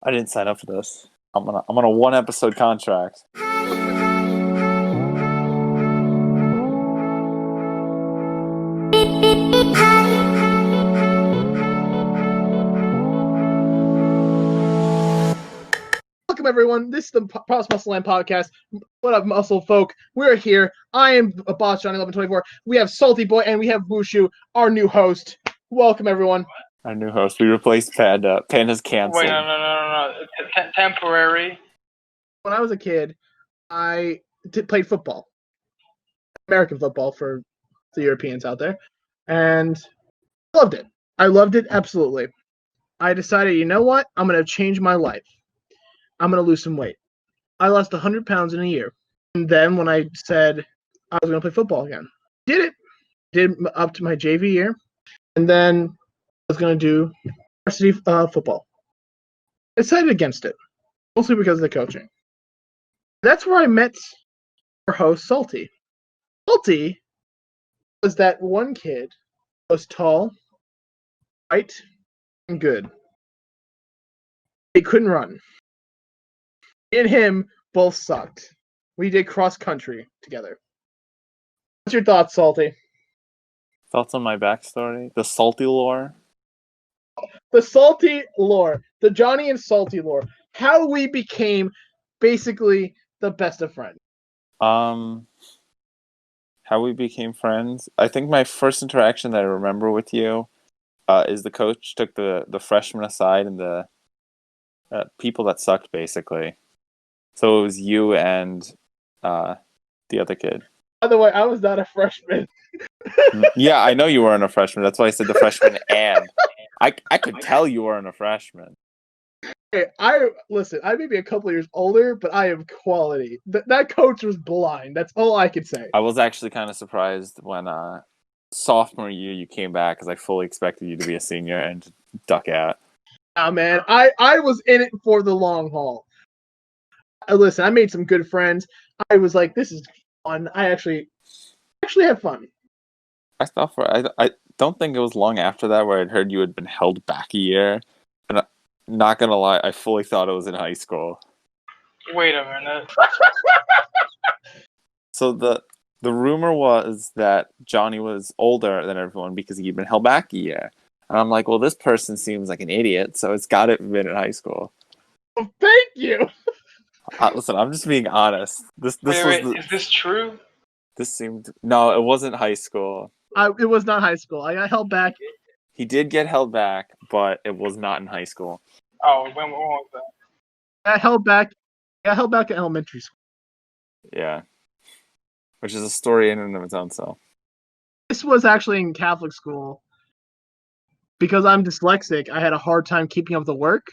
I didn't sign up for this. I'm on a 1 episode contract. Welcome, everyone. This is the Muscleland podcast. What up, muscle folk? We're here. I am a boss, Johnny 1124. We have Salty Boy and we have Bushu, our new host. Welcome, everyone. Our new host. We replaced Panda. Panda's canceled. Wait, no. Temporary. When I was a kid, I played football. American football for the Europeans out there. And loved it. I loved it, absolutely. I decided, you know what? I'm going to change my life. I'm going to lose some weight. I lost 100 pounds in a year. And then when I said I was going to play football again, did it. Did up to my JV year. And then I was going to do varsity football. I decided against it, mostly because of the coaching. That's where I met our host, Salty. Salty was that one kid who was tall, white, and good. He couldn't run. Me and him both sucked. We did cross country together. What's your thoughts, Salty? Thoughts on my backstory? The salty lore? The Salty lore. The Johnny and Salty lore. How we became basically the best of friends. How we became friends? I think my first interaction that I remember with you is the coach took the freshmen aside and the people that sucked, basically. So it was you and the other kid. By the way, I was not a freshman. Yeah, I know you weren't a freshman. That's why I said the freshman and. I could tell you weren't a freshman. Hey, I may be a couple years older, but I am quality. That coach was blind. That's all I could say. I was actually kind of surprised when sophomore year you came back because I fully expected you to be a senior and to duck out. Ah, man, I was in it for the long haul. Listen, I made some good friends. I was like, this is fun. I actually had fun. I don't think it was long after that where I'd heard you had been held back a year. And not gonna lie, I fully thought it was in high school. Wait a minute. So the rumor was that Johnny was older than everyone because he'd been held back a year. And I'm like, well, this person seems like an idiot, so it's got to have been in high school. Well, thank you. Listen, I'm just being honest. Wait, is this true? This seemed... No, it wasn't high school. It was not high school. I got held back. He did get held back, but it was not in high school. Oh, when was that? I got held back in elementary school. Yeah. Which is a story in and of its own self. This was actually in Catholic school. Because I'm dyslexic, I had a hard time keeping up with the work.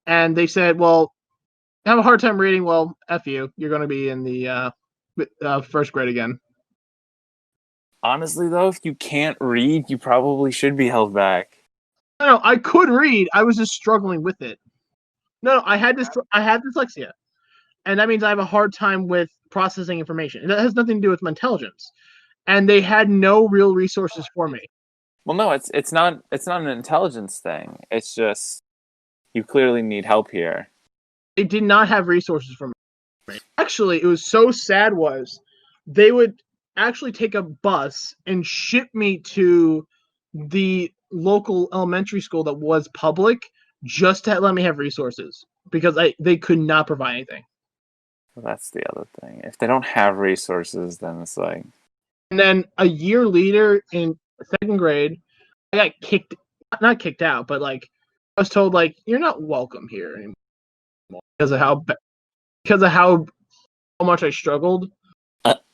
And they said, well, I have a hard time reading. Well, F you. You're going to be in the first grade again. Honestly, though, if you can't read, you probably should be held back. No, I could read. I was just struggling with it. No, I had dyslexia. And that means I have a hard time with processing information. That has nothing to do with my intelligence. And they had no real resources for me. Well, no, it's not an intelligence thing. It's just you clearly need help here. They did not have resources for me. Actually, it was so sad was they would actually take a bus and ship me to the local elementary school that was public just to let me have resources because they could not provide anything. Well, that's the other thing. If they don't have resources, then it's like... And then a year later in second grade, I got not kicked out, but like I was told like you're not welcome here anymore because of how much I struggled.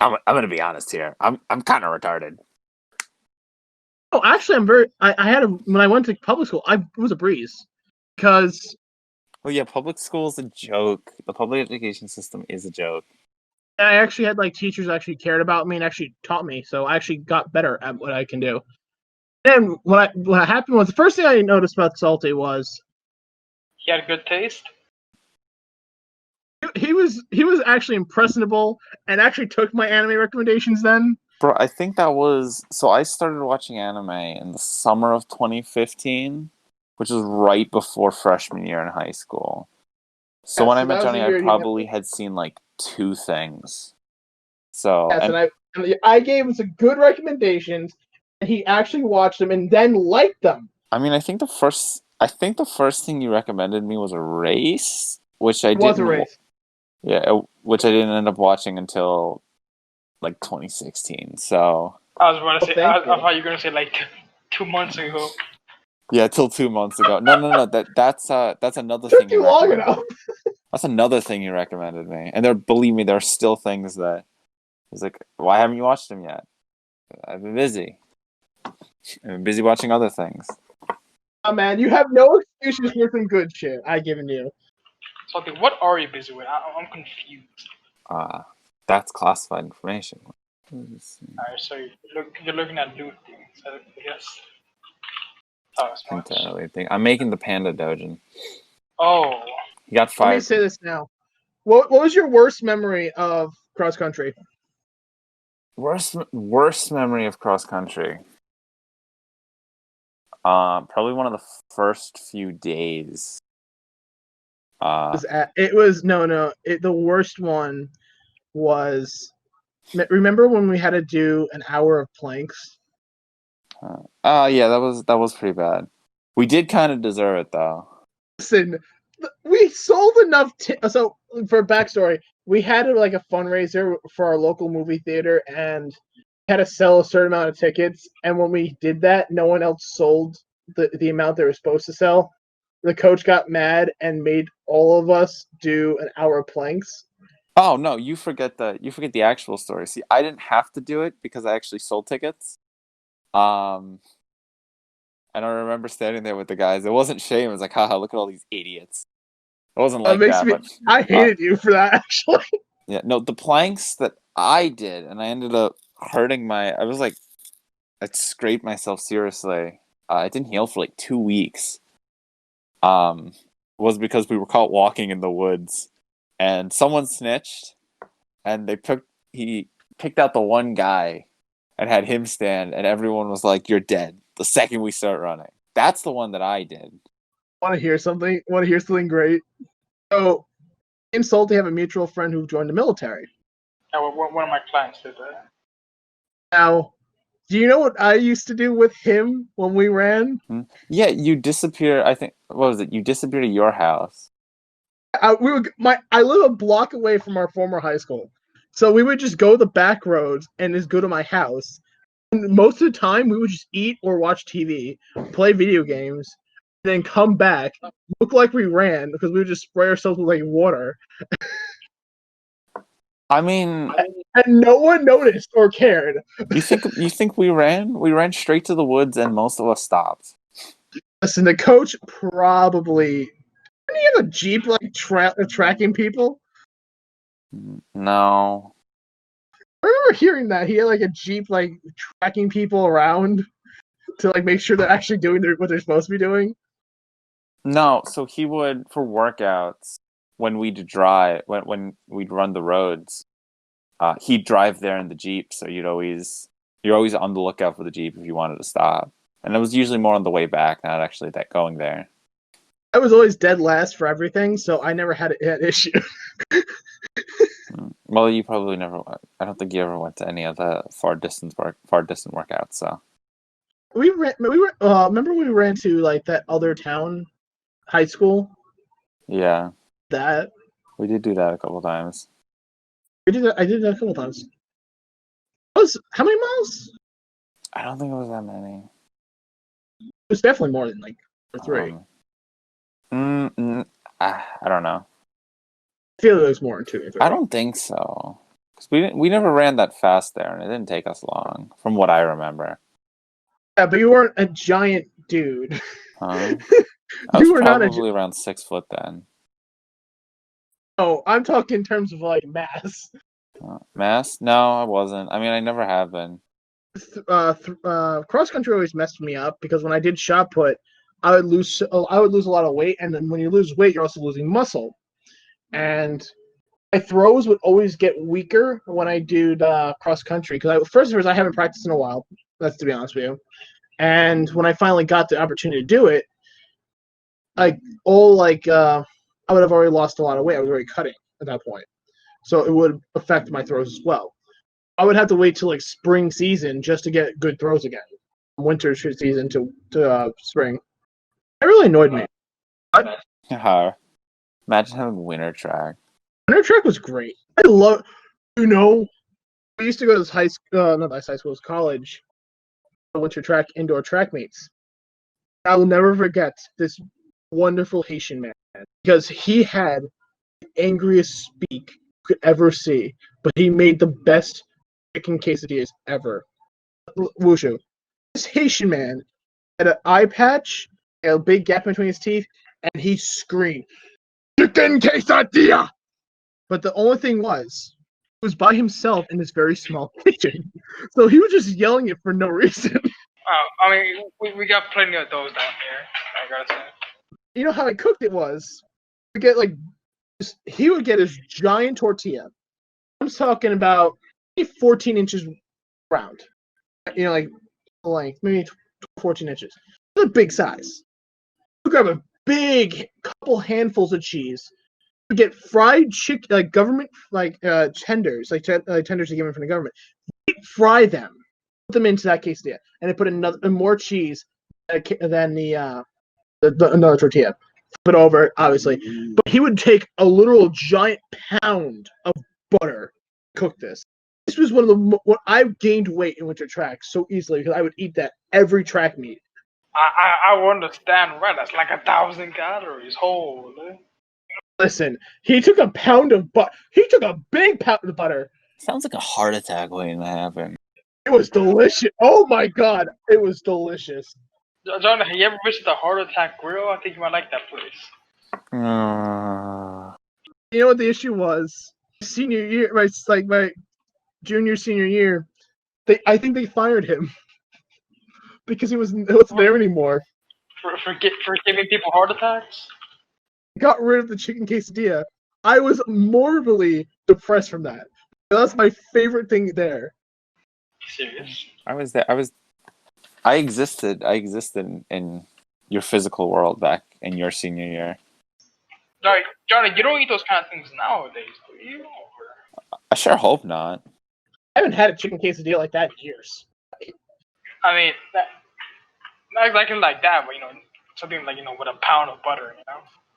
I'm gonna be honest here. I'm kind of retarded. Oh, actually, when I went to public school, it was a breeze because. Well, yeah, public school is a joke. The public education system is a joke. I actually had like teachers that actually cared about me and actually taught me, so I actually got better at what I can do. And what happened was the first thing I noticed about Salty was he had good taste. He was actually impressionable and actually took my anime recommendations then. Bro, I think that was... So I started watching anime in the summer of 2015, which was right before freshman year in high school. So Yeah, when I so met that was the Johnny, I year he met probably me. had seen like two things. So Yes, and and I gave him some good recommendations, and he actually watched them and then liked them. I mean, I think the first thing you recommended me was a race, which I It was a didn't. race. Yeah, which I didn't end up watching until like 2016. So I was about to Well, say. thank I you. thought you were gonna say like 2 months ago. yeah, till 2 months ago. No, no, no. That's another Took thing you you long recommended. enough. That's another thing you recommended me. And believe me, there are still things that it's like, why haven't you watched them yet? I've been busy. I've been busy watching other things. Oh, man, you have no excuses for some good shit I've given you. So okay, what are you busy with? I'm confused. Uh, that's classified information. Let's see. Alright, so you're looking at loot things. I guess. Not as much. Entirely thing. I'm making the panda dojin. Oh, He got Let me fired say from this now. What was your worst memory of cross country? worst memory of cross country. Probably one of the first few days. It was no. The worst one was. Remember when we had to do an hour of planks? Yeah, that was pretty bad. We did kind of deserve it though. Listen, we sold enough. So for backstory, we had like a fundraiser for our local movie theater and had to sell a certain amount of tickets. And when we did that, no one else sold the amount they were supposed to sell. The coach got mad and made all of us do an hour of planks. Oh no, you forget the actual story. See, I didn't have to do it because I actually sold tickets. Um, and I remember standing there with the guys. It wasn't shame. It was like, haha, look at all these idiots. It wasn't It like makes that, me. but I uh, hated you for that actually. yeah, no, the planks that I did, and I ended up hurting my. I was like, I scraped myself seriously. It didn't heal for like 2 weeks. Um, was because we were caught walking in the woods, and someone snitched, and he picked out the one guy, and had him stand, and everyone was like, "You're dead." The second we start running, that's the one that I did. Want to hear something? Want to hear something great? So, me and Salty have a mutual friend who joined the military. yeah, one of my clients did that. Now, do you know what I used to do with him when we ran? Yeah, you disappear. I think what was it? You disappear to your house. I live a block away from our former high school, so we would just go the back roads and just go to my house. And most of the time, we would just eat or watch TV, play video games, and then come back, look like we ran because we would just spray ourselves with like water, I mean, and no one noticed or cared. you think we ran? We ran straight to the woods, and most of us stopped. Listen, the coach probably didn't he have a jeep like tracking people? No, I remember hearing that he had like a jeep like tracking people around to like make sure they're actually doing what they're supposed to be doing. no. So he would for workouts when we'd drive when we'd run the roads. He'd drive there in the Jeep, so you're always on the lookout for the Jeep if you wanted to stop. And it was usually more on the way back, not actually that going there. I was always dead last for everything, so I never had an issue. Well, you probably never. I don't think you ever went to any of the far distant workouts. So Remember we ran to like that other town high school. yeah, That we did do that a couple times. we did that. I did that a couple times. It was how many miles? I don't think it was that many. It was definitely more than like three. Mm, mm, I don't know. I feel like it was more than two or three. I don't think so. Because we never ran that fast there, and it didn't take us long, from what I remember. Yeah, but you weren't a giant dude. Huh? I was You were not a. probably around 6 foot then. Oh, I'm talking in terms of like mass. Mass? No, I wasn't. I mean, I never have been. Cross country always messed me up because when I did shot put, I would lose a lot of weight, and then when you lose weight, you're also losing muscle. And my throws would always get weaker when I did cross country because first of all, I haven't practiced in a while. That's to be honest with you. And when I finally got the opportunity to do it, like all like I would have already lost a lot of weight. I was already cutting at that point. So it would affect my throws as well. I would have to wait till like spring season just to get good throws again. Winter season to spring. It really annoyed me. Imagine having winter track. Winter track was great. I love, we used to go to this high school, not high school, it was college, winter track, indoor track meets. I will never forget this wonderful Haitian man because he had the angriest speak you could ever see, but he made the best chicken quesadillas ever. Wushu. This Haitian man had an eye patch, a big gap between his teeth, and he screamed, "Chicken quesadilla!" But the only thing was, he was by himself in this very small kitchen. So he was just yelling it for no reason. I mean, we got plenty of those down here, I gotta say. You know how I cooked it was? He would get his giant tortilla. I'm talking about 14 inches round. Like length, maybe 14 inches. It's a big size. You grab a big couple handfuls of cheese. You get fried chicken, like government, tenders, tenders are given from the government. You fry them, put them into that quesadilla, and then put more cheese than the another tortilla. Flip it over, obviously. But he would take a literal giant pound of butter, cook this. This was one of the I gained weight in winter track so easily because I would eat that every track meet. I understand, right? That's like 1,000 calories. Holy. Listen, he took a pound of butter. He took a big pound of butter. Sounds like a heart attack waiting to happen. It was delicious. Oh my god, it was delicious. John, have you ever visited the Heart Attack Grill? I think you might like that place. You know what the issue was? Senior year, my junior senior year, I think they fired him because he wasn't there anymore. For giving people heart attacks? Got rid of the chicken quesadilla. I was morbidly depressed from that. That's my favorite thing there. Serious? I was there. I existed in your physical world back in your senior year. Johnny, you don't eat those kind of things nowadays, do you? I sure hope not. I haven't had a chicken quesadilla like that in years. I mean, not exactly like that, but something like with a pound of butter,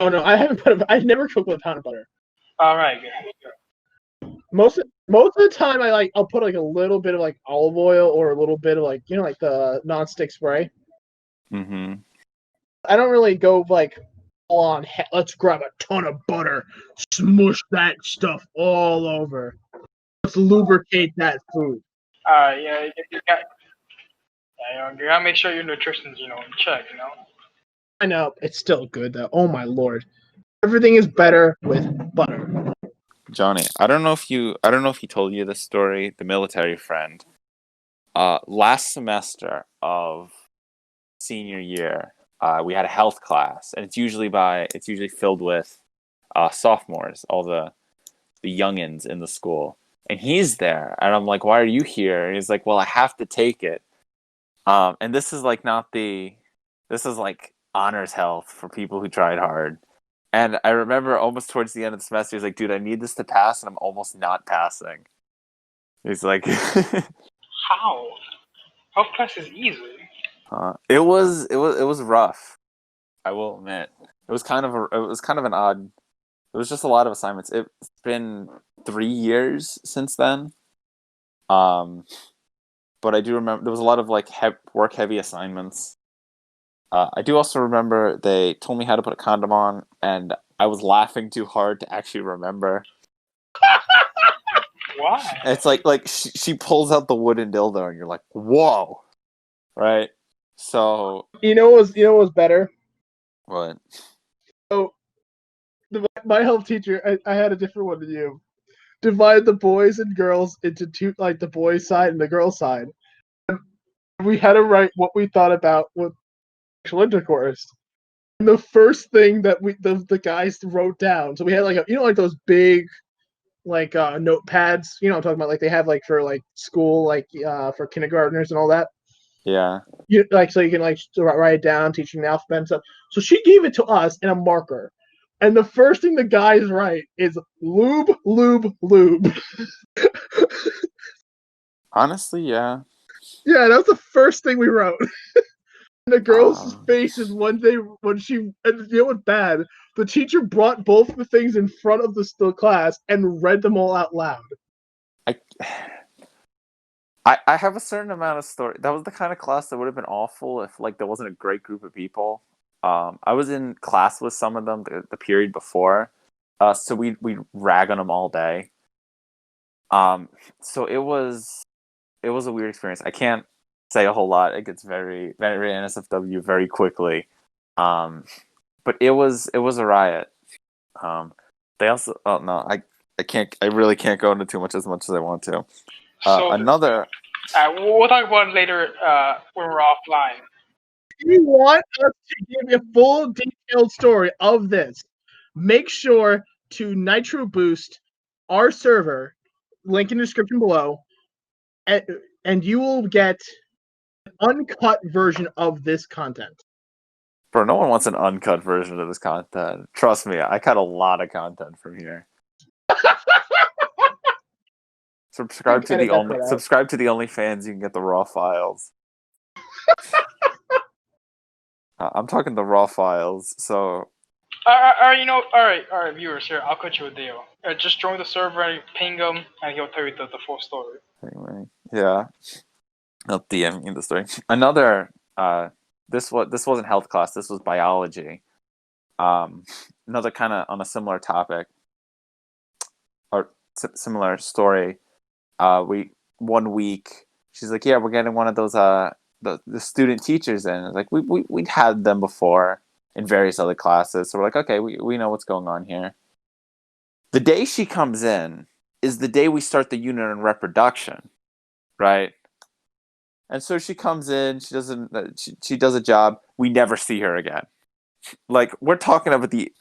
Oh no, I've never cooked with a pound of butter. All right, good. Most of the time, I'll put like a little bit of like olive oil or a little bit of like the non-stick spray. Mm-hmm. I don't really go like full on. Let's grab a ton of butter, smush that stuff all over. Let's lubricate that food. Yeah, you gotta make sure your nutrition's in check. I know it's still good though. Oh my lord, everything is better with butter. Johnny, I don't know if he told you this story. The military friend. Last semester of senior year, we had a health class, and it's usually filled with sophomores, all the youngins in the school. And he's there, and I'm like, "Why are you here?" And he's like, "Well, I have to take it." And this is like this is like honors health for people who tried hard. And I remember almost towards the end of the semester, he's like, "Dude, I need this to pass, and I'm almost not passing." He's like, How? Health class is easy. It was rough. I will admit, it was kind of an odd. It was just a lot of assignments. It's been 3 years since then. But I do remember there was a lot of like work heavy assignments. I do also remember they told me how to put a condom on, and I was laughing too hard to actually remember. Why? It's like she pulls out the wooden dildo, and you're like, "Whoa!" Right? So You know what was better? what? So my health teacher, I had a different one than you. Divide the boys and girls into two, like the boys' side and the girls' side. And we had to write what we thought about with sexual intercourse. And the first thing that the guys wrote down, so we had like like those big notepads, I'm talking about, like they have like for like school, like for kindergartners and all that. Yeah. So you can like write it down, teaching the alphabet and stuff. So she gave it to us in a marker. And the first thing the guys write is lube, lube, lube. Honestly, yeah. Yeah, that was the first thing we wrote. And the girl's Um, faces when she, and you know what's bad? The teacher brought both the things in front of the class and read them all out loud. I, I have a certain amount of story. That was the kind of class that would have been awful if like there wasn't a great group of people. I was in class with some of them the period before, so we rag on them all day. So it was a weird experience. I can't say a whole lot. It gets very very NSFW very quickly. Um, but it was a riot. They also no, I really can't go into too much as I want to. So Another we'll talk about it later when we're offline. If you want us to give you a full detailed story of this, make sure to Nitro Boost our server, link in the description below, and you will get an uncut version of this content. Bro, no one wants an uncut version of this content. Trust me, I cut a lot of content from here. Subscribe to Edit the that only part out. subscribe to the OnlyFans. You can get the raw files. I'm talking the raw files. So All right, viewers. Here, I'll cut you a deal. Just join the server, ping him, and he'll tell you the full story. anyway, yeah, not DM in the story. Another this wasn't health class. This was biology. Another kind of on a similar topic or similar story. We 1 week. She's like, yeah, we're getting one of those the student teachers in. Like we'd had them before in various other classes, so we're like, okay, we know what's going on here. The day she comes in is the day we start the unit on reproduction, right? And so she comes in, she doesn't, she does a job. We never see her again. Like we're talking about the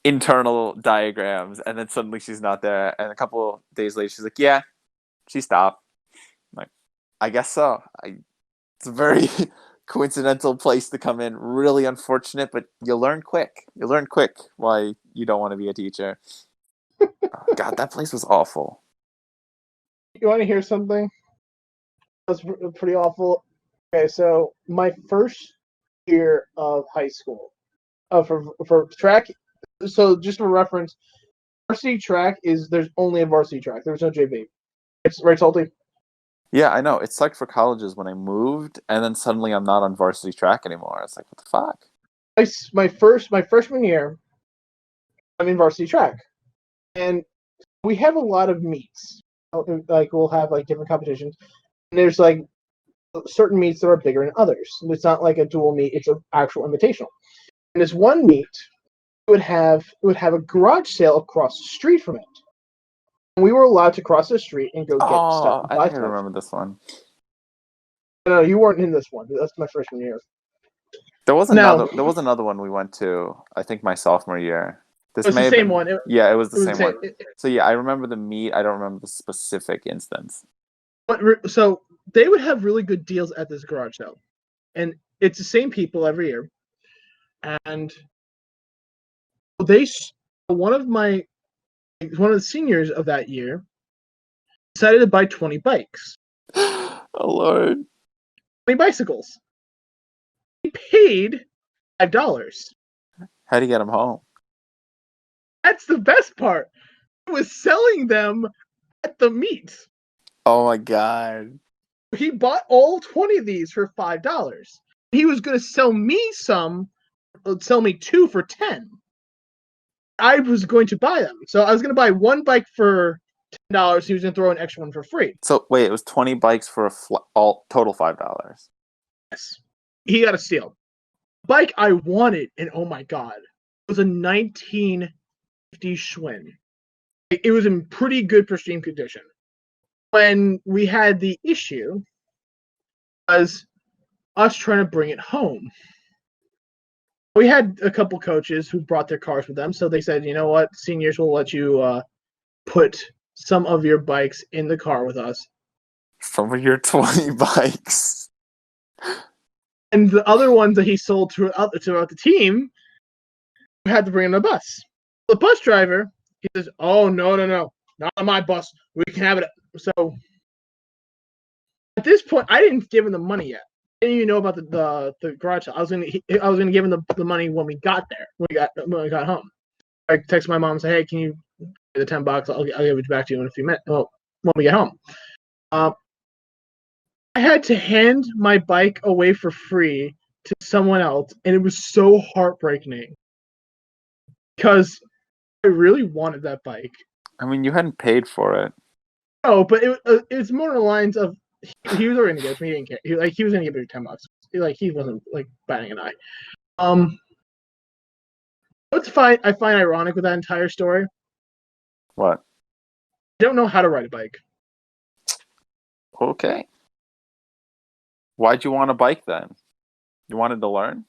internal diagrams, and then suddenly she's not there. And a couple of days later, she's like, yeah, she stopped. I'm like, I guess so. It's a very coincidental place to come in. Really unfortunate, but you learn quick. You learn quick why you don't want to be a teacher. Oh, God, that place was awful. You want to hear something? That was pretty awful. Okay, so my first year of high school, for track. So just for reference, varsity track there's only a varsity track. There's no JV. It's right, Salty. Yeah, I know. It's like for colleges when I moved, and then suddenly I'm not on varsity track anymore. It's like, what the fuck? My freshman year, I'm in varsity track, and we have a lot of meets. Like we'll have like different competitions, and there's like certain meets that are bigger than others. It's not like a dual meet; it's an actual invitational. And this one meet would have a garage sale across the street from it. And we were allowed to cross the street and go get stuff Oh, and I buy think I stuff. remember this one. No, you weren't in this one. That's my freshman year. There was Now, another. There was another one we went to. I think my sophomore year. This it was may the have same been, one. Yeah, it was the It was same one. So yeah, I remember the meet. I don't remember the specific instance. So they would have really good deals at this garage sale, and it's the same people every year. And they, one of the seniors of that year, decided to buy 20 bikes, Oh Lord! 20 bicycles. He paid $5. How do you get him home? That's the best part. He was selling them at the meet. Oh my God! He bought all 20 of these for $5. He was going to sell me two for 10. I was going to buy them. So I was going to buy one bike for $10. He was going to throw an extra one for free. So wait, it was 20 bikes for all total $5. Yes. He got a steal. Bike I wanted, and oh my God, it was a 1950 Schwinn. It was in pretty good pristine condition. When we had the issue was us trying to bring it home. We had a couple coaches who brought their cars with them, so they said, you know what, seniors will let you put some of your bikes in the car with us. Some of your 20 bikes. And the other ones that he sold throughout the team, we had to bring in a bus. The bus driver, he says, "Oh no, not on my bus. We can have it." So at this point, I didn't give him the money yet. I didn't even know about the garage sale. I was gonna give him the money when we got there. When we got home. I texted my mom and said, "Hey, can you pay the $10? I'll give it back to you in a few minutes. Well, when we get home." I had to hand my bike away for free to someone else, and it was so heartbreaking because I really wanted that bike. I mean, you hadn't paid for it. No, but it's more on the lines of he was already gonna get it. He didn't care. He was gonna give me $10. He wasn't like batting an eye. What's I find ironic with that entire story. What? I don't know how to ride a bike. Okay. Why'd you want a bike then? You wanted to learn?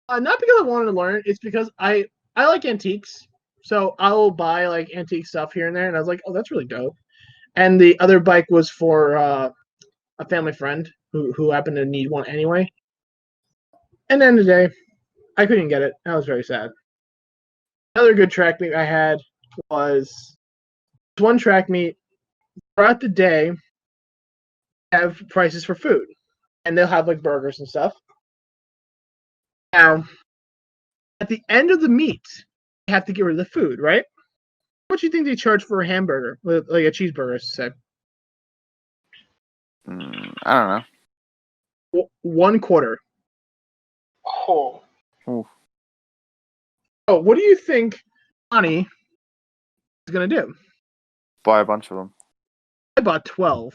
Not because I wanted to learn. It's because I like antiques, so I will buy like antique stuff here and there. And I was like, oh, that's really dope. And the other bike was for a family friend who happened to need one anyway. And then the day, I couldn't get it. I was very sad. Another good track meet I had was one track meet throughout the day. Have prices for food, and they'll have like burgers and stuff. Now, at the end of the meet, you have to get rid of the food, right? What do you think they charge for a hamburger, like a cheeseburger, say? I don't know. 1 quarter. Oh. Oof. Oh, what do you think Bonnie is gonna do? Buy a bunch of them. I bought 12.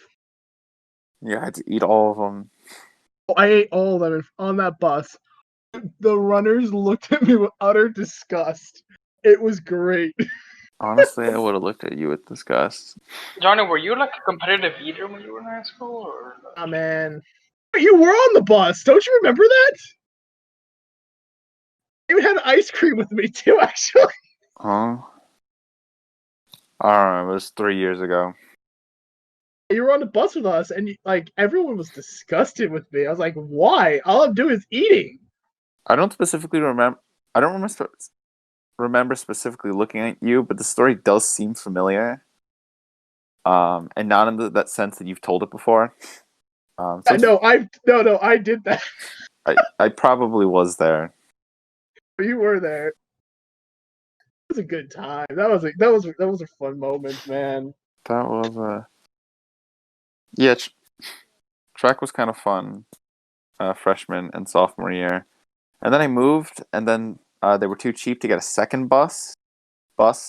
Yeah, I had to eat all of them. I ate all of them on that bus. The runners looked at me with utter disgust. It was great. Honestly, I would have looked at you with disgust. Johnny, were you like a competitive eater when you were in high school, or? Oh man, you were on the bus. Don't you remember that? You had ice cream with me too, actually. Huh? I don't know. It was 3 years ago. You were on the bus with us, and like everyone was disgusted with me. I was like, "Why? All I'm doing is eating." I don't specifically remember. I don't remember specifically looking at you, but the story does seem familiar. And not in that sense that you've told it before. So No, I did that. I probably was there. You were there. It was a good time. That was a fun moment, man. That was yeah. Track was kind of fun, freshman and sophomore year, and then I moved, and then they were too cheap to get a second bus,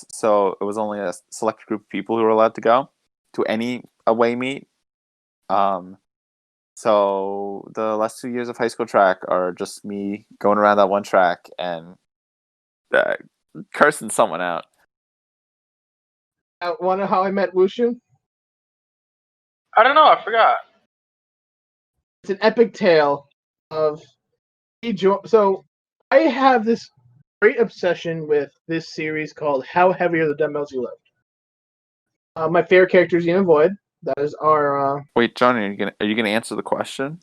so it was only a select group of people who were allowed to go to any away meet. So the last 2 years of high school track are just me going around that one track and cursing someone out. Wonder how I met Wushu? I don't know. I forgot. It's an epic tale of so I have this great obsession with this series called How Heavy Are the Dumbbells You Lift? My favorite character is Ian Void. That is our Wait, Johnny, are you gonna answer the question?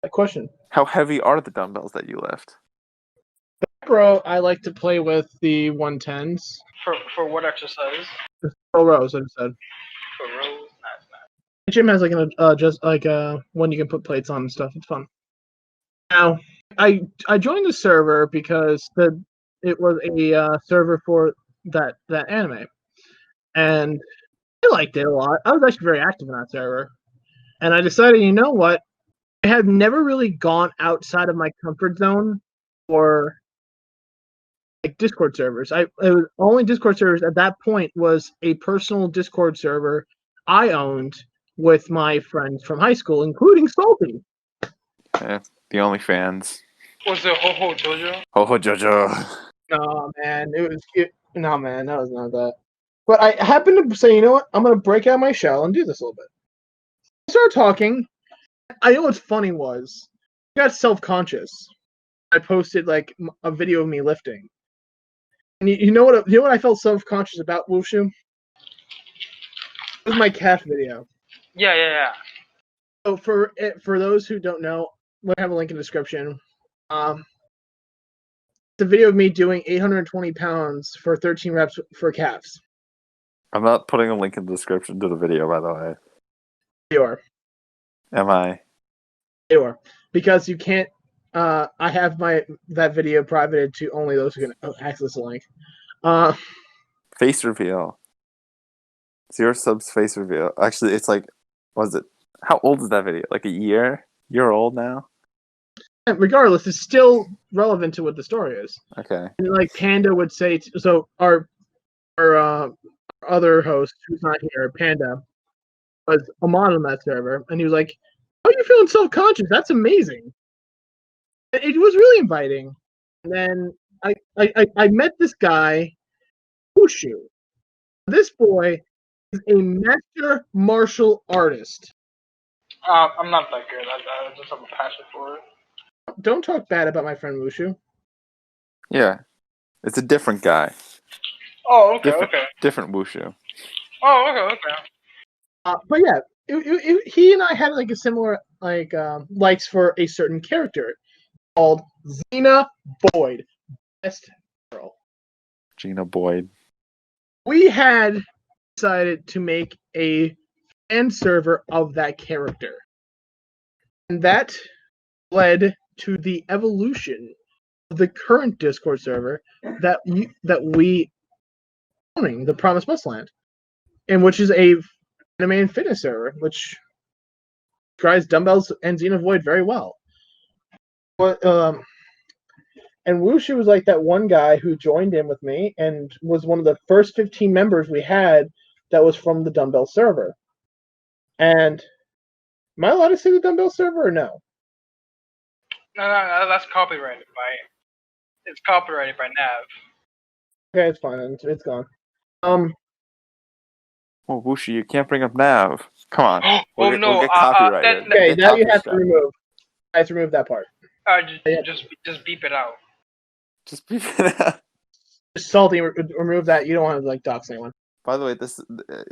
question. How heavy are the dumbbells that you lift? Bro, I like to play with the 110s. For what exercise? Pro rows, I said. For rows? Nice. The gym has like an just like one you can put plates on and stuff. It's fun. Now, I joined the server because it was a server for that anime, and I liked it a lot. I was actually very active in that server, and I decided, you know what? I have never really gone outside of my comfort zone for like Discord servers. It was only Discord servers at that point was a personal Discord server I owned with my friends from high school, including Salty. The only fans. Was it Ho Ho Jojo? Ho ho Jojo. No, man, no, man, that was not that. But I happened to say, you know what? I'm gonna break out my shell and do this a little bit. I started talking. I know what's funny was I got self-conscious. I posted like a video of me lifting, and you know what I felt self-conscious about, Wushu? It was my calf video. Yeah. So for those who don't know, we'll have a link in the description. It's a video of me doing 820 pounds for 13 reps for calves. I'm not putting a link in the description to the video, by the way. You are. Am I? You are. Because you can't. I have that video privated to only those who can access the link. Face reveal. 0 subs face reveal. Actually, it's like, what is it? How old is that video? Like a year? Year old now? Regardless, it's still relevant to what the story is. Okay. And like Panda would say, so our other host who's not here, Panda, was a mod on that server, and he was like, "How are you feeling self-conscious? That's amazing." It was really inviting. And then I met this guy, Wushu. This boy is a master martial artist. I'm not that good. I just have a passion for it. Don't talk bad about my friend Wushu. Yeah. It's a different guy. Oh, okay. Different Wushu. Oh, okay. But yeah, he and I had like a similar likes for a certain character called Xena Boyd, best girl. Gina Boyd. We had decided to make a fan server of that character, and that led to the evolution of the current Discord server that we owning, the Promised Muscleland, and which is a anime and fitness server, which describes dumbbells and Xena Void very well. But and Wushu was like that one guy who joined in with me and was one of the first 15 members we had that was from the dumbbell server. And am I allowed to say the dumbbell server or no? No, that's copyrighted by. It's copyrighted by Nav. Okay, it's fine. It's gone. Oh, Wushu, you can't bring up Nav. Come on. Oh no! We'll get copyrighted. Okay, now you have to strike. remove. I have to remove that part. Just beep it out. Just beep it out. Just salty. Remove that. You don't want to like dox anyone. By the way,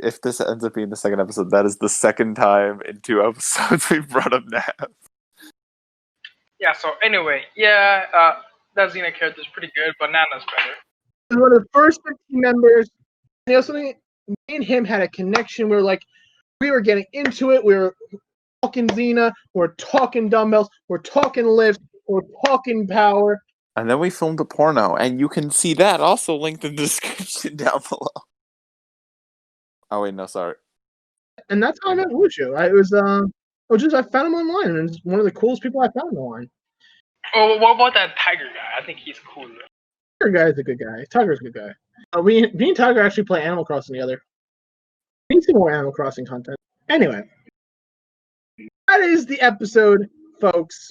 if this ends up being the second episode, that is the second time in 2 episodes we've brought up Nav. Yeah. So anyway, yeah, that Xena character is pretty good, but Nana's better. He was one of the first 15 members. You know something? Me and him had a connection. We were getting into it. We were talking Xena. We're talking dumbbells. We're talking lifts. We're talking power. And then we filmed a porno, and you can see that also linked in the description down below. Oh wait, no, sorry. And that's how I met Wushu. I found him online, and it's one of the coolest people I found online. Oh, what about that Tiger guy? I think he's cool. Tiger guy is a good guy. Tiger's a good guy. Me and Tiger actually play Animal Crossing together. We need some more Animal Crossing content. Anyway, that is the episode, folks.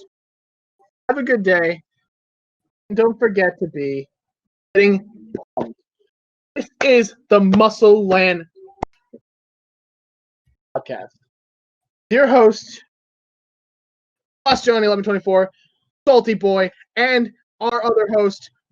Have a good day. And don't forget to be getting pumped. This is the Muscleland podcast. Your host, Johnny1124, Salty Boy, and our other host,